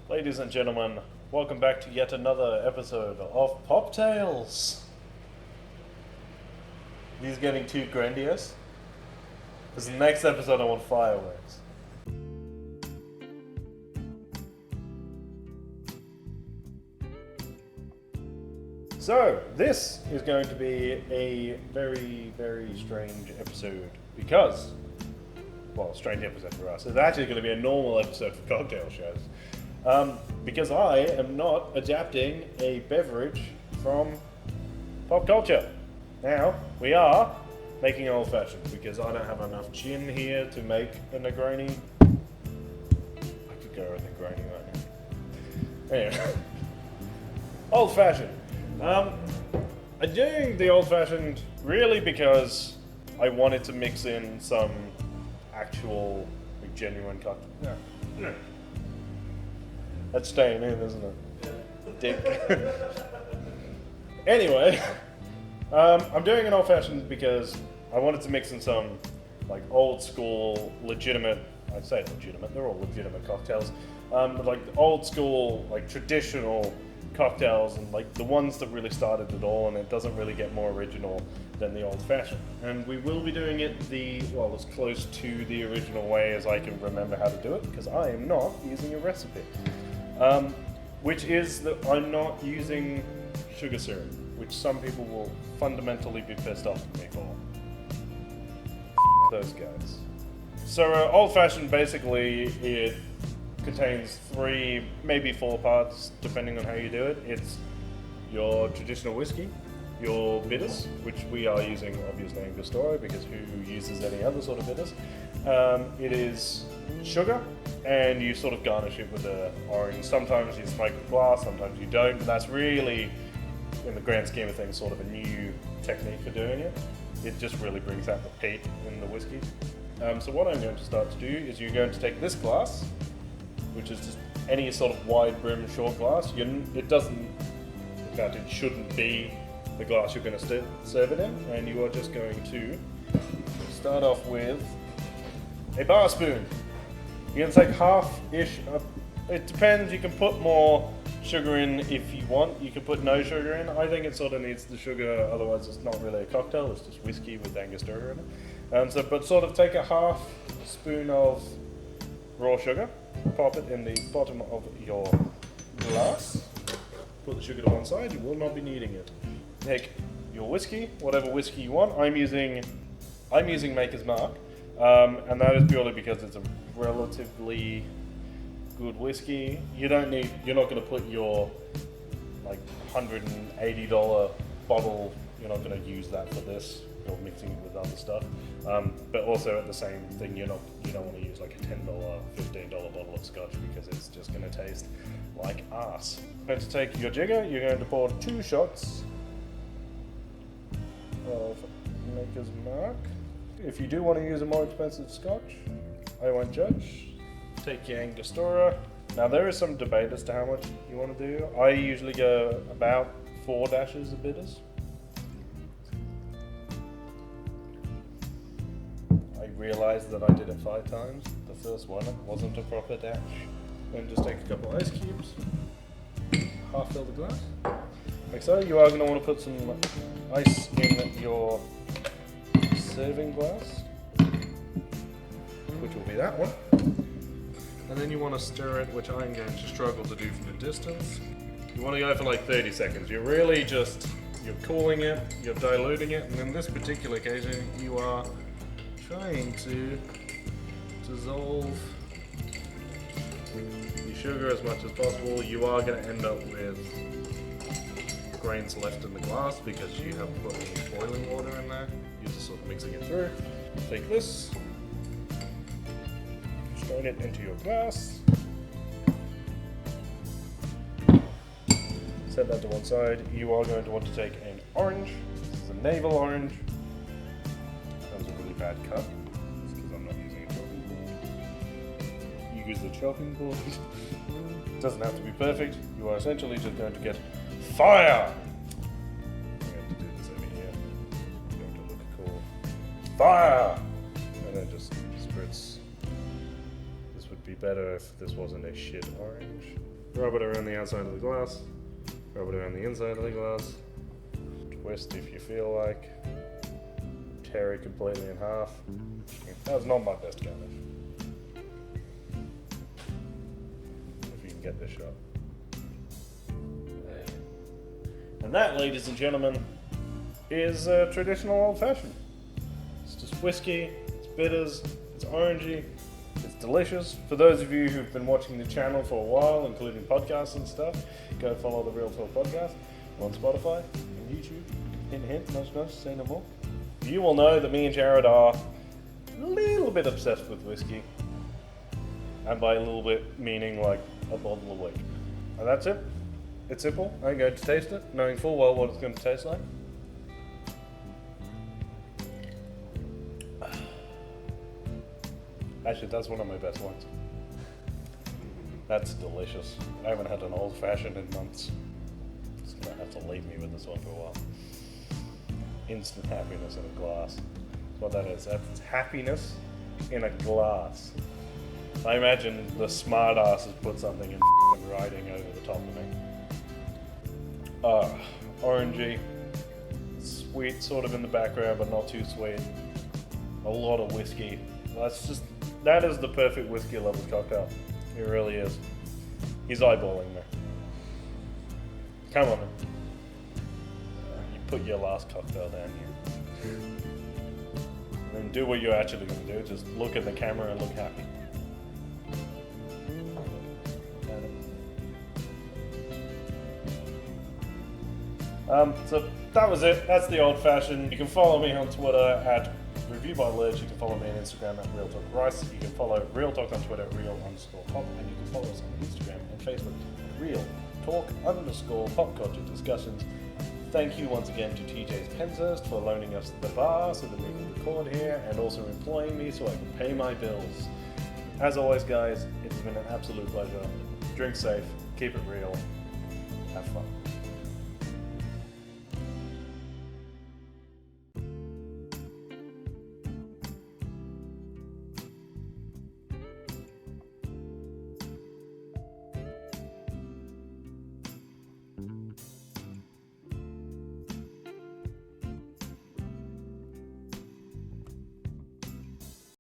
Ladies and gentlemen, welcome back to yet another episode of Poptails. These getting too grandiose? Because the next episode I want fireworks. So, this is going to be a very, very strange episode because, well, strange episode for us. It's actually going to be a normal episode for cocktail shows. Because I am not adapting a beverage from pop culture. Now, we are making an old fashioned because I don't have enough gin here to make a Negroni. I could go with a Negroni right now. Anyway, old fashioned. I'm doing the old fashioned really because I wanted to mix in some actual, genuine cocktail. Yeah. That's staying in, isn't it? Yeah. Dick. Anyway, I'm doing an old fashioned because I wanted to mix in some like old school, legitimate. I'd say legitimate. They're all legitimate cocktails. Like old school, like traditional cocktails, and like the ones that really started it all. And it doesn't really get more original than the old fashioned. And we will be doing it as close to the original way as I can remember how to do it, because I am not using a recipe. Which is that I'm not using sugar syrup, which some people will fundamentally be pissed off at me for. Those guys. So old-fashioned, basically, it contains 3, maybe 4 parts, depending on how you do it. It's your traditional whiskey, your bitters, which we are using, obviously, Angostura, because who uses any other sort of bitters? It is sugar, and you sort of garnish it with an orange. Sometimes you smoke with glass, sometimes you don't, but that's really, in the grand scheme of things, sort of a new technique for doing it. It just really brings out the peat in the whiskey. So what I'm going to start to do is you're going to take this glass, which is just any sort of wide brim short glass. It doesn't, in fact it shouldn't be the glass you're going to serve it in, and you are just going to start off with a bar spoon. You're going to take half-ish, it depends, you can put more sugar in if you want, you can put no sugar in. I think it sort of needs the sugar, otherwise it's not really a cocktail, it's just whiskey with Angostura in it. But sort of take a half spoon of raw sugar, pop it in the bottom of your glass, put the sugar to one side, you will not be needing it. Take your whiskey, whatever whiskey you want. I'm using Maker's Mark, and that is purely because it's a relatively good whiskey. You're not going to put your like $180 bottle. You're not going to use that for this. You're mixing it with other stuff. But also at the same thing, you don't want to use like a $10, $15 bottle of scotch because it's just going to taste like arse. You're going to take your jigger. You're going to pour 2 shots of Maker's Mark. If you do want to use a more expensive scotch, I won't judge. Take your Angostura. Now there is some debate as to how much you want to do. I usually go about 4 dashes of bitters. I realised that I did it 5 times. The first one wasn't a proper dash. Then just take a couple of ice cubes. Half fill the glass. Like so. You are going to want to put some ice in your serving glass, which will be that one. And then you want to stir it, which I'm going to struggle to do from a distance. You want to go for like 30 seconds. You're really you're cooling it, you're diluting it, and in this particular occasion, you are trying to dissolve the sugar as much as possible. You are going to end up with grains left in the glass because you haven't put any boiling water in there. You're just sort of mixing it through. Take this, strain it into your glass, set that to one side. You are going to want to take an orange. This is a navel orange. That was a really bad cut. It's because I'm not using a chopping board. You use the chopping board. It doesn't have to be perfect. You are essentially just going to get fire. I'm going to do this over here. It's going to look cool. Fire! And then just spritz. This would be better if this wasn't a shit orange. Rub it around the outside of the glass. Rub it around the inside of the glass. Twist if you feel like. Tear it completely in half. That was not my best garnish. If you can get this shot. And that, ladies and gentlemen, is a traditional old fashioned. It's just whiskey, it's bitters, it's orangey, it's delicious. For those of you who've been watching the channel for a while, including podcasts and stuff, go follow the Real Talk podcast on Spotify and YouTube. Hint, hint, nudge, nudge, say no more. You will know that me and Jared are a little bit obsessed with whiskey. And by a little bit, meaning like a bottle a week. And that's it. It's simple. I'm going to taste it, knowing full well what it's going to taste like. Actually, that's one of my best ones. That's delicious. I haven't had an old fashioned in months. It's going to have to leave me with this one for a while. Instant happiness in a glass. That's what that is. That's happiness in a glass. I imagine the smart ass has put something in writing over the top of me. Orangey, sweet sort of in the background, but not too sweet. A lot of whiskey. That is the perfect whiskey level cocktail. It really is. He's eyeballing me. Come on, man. You put your last cocktail down here. And then do what you're actually going to do. Just look at the camera and look happy. So that was it. That's the old fashioned. You can follow me on Twitter at ReviewByLedge. You can follow me on Instagram at RealTalkRice. You can follow Real Talk on Twitter at Real_Pop. And you can follow us on Instagram and Facebook at Real_Pop Culture Discussions. Thank you once again to TJ's Penshurst for loaning us the bar so that we can record here and also employing me so I can pay my bills. As always, guys, it's been an absolute pleasure. Drink safe, keep it real, have fun.